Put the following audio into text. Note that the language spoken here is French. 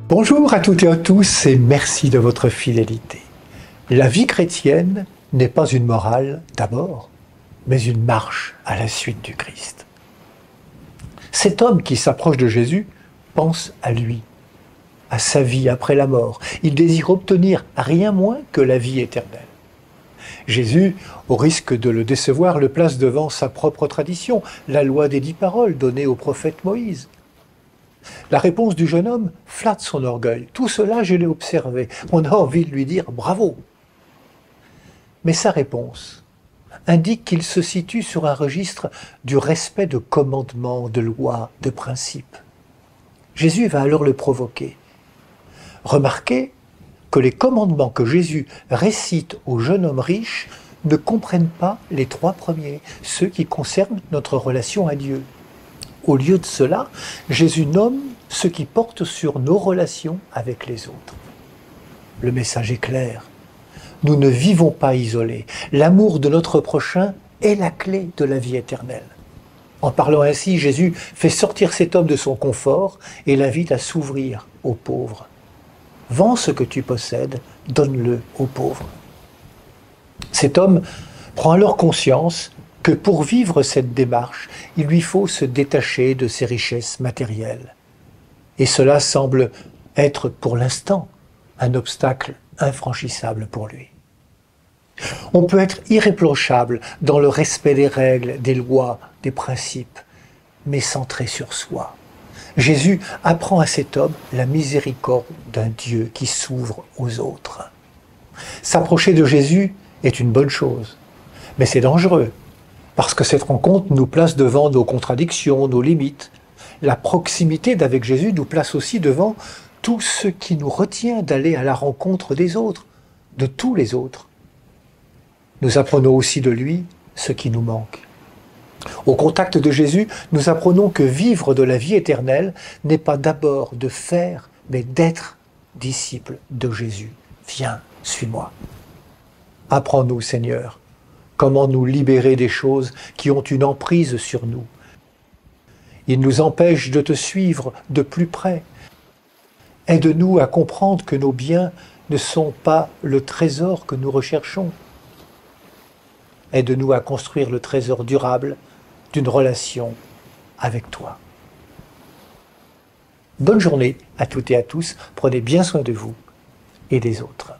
Bonjour à toutes et à tous et merci de votre fidélité. La vie chrétienne n'est pas une morale d'abord, mais une marche à la suite du Christ. Cet homme qui s'approche de Jésus pense à lui, à sa vie après la mort. Il désire obtenir rien moins que la vie éternelle. Jésus, au risque de le décevoir, le place devant sa propre tradition, la loi des 10 paroles donnée au prophète Moïse. La réponse du jeune homme flatte son orgueil. Tout cela, je l'ai observé. On a envie de lui dire bravo. Mais sa réponse indique qu'il se situe sur un registre du respect de commandements, de lois, de principes. Jésus va alors le provoquer. Remarquez que les commandements que Jésus récite au jeune homme riche ne comprennent pas les 3 premiers, ceux qui concernent notre relation à Dieu. Au lieu de cela, Jésus nomme ce qui porte sur nos relations avec les autres. Le message est clair. Nous ne vivons pas isolés. L'amour de notre prochain est la clé de la vie éternelle. En parlant ainsi, Jésus fait sortir cet homme de son confort et l'invite à s'ouvrir aux pauvres. Vends ce que tu possèdes, donne-le aux pauvres. Cet homme prend alors conscience que pour vivre cette démarche, il lui faut se détacher de ses richesses matérielles. Et cela semble être pour l'instant un obstacle infranchissable pour lui. On peut être irréprochable dans le respect des règles, des lois, des principes, mais centré sur soi. Jésus apprend à cet homme la miséricorde d'un Dieu qui s'ouvre aux autres. S'approcher de Jésus est une bonne chose, mais c'est dangereux, parce que cette rencontre nous place devant nos contradictions, nos limites. La proximité d'avec Jésus nous place aussi devant tout ce qui nous retient d'aller à la rencontre des autres, de tous les autres. Nous apprenons aussi de lui ce qui nous manque. Au contact de Jésus, nous apprenons que vivre de la vie éternelle n'est pas d'abord de faire, mais d'être disciple de Jésus. Viens, suis-moi. Apprends-nous, Seigneur, comment nous libérer des choses qui ont une emprise sur nous. Ils nous empêchent de te suivre de plus près. Aide-nous à comprendre que nos biens ne sont pas le trésor que nous recherchons. Aide-nous à construire le trésor durable d'une relation avec toi. Bonne journée à toutes et à tous. Prenez bien soin de vous et des autres.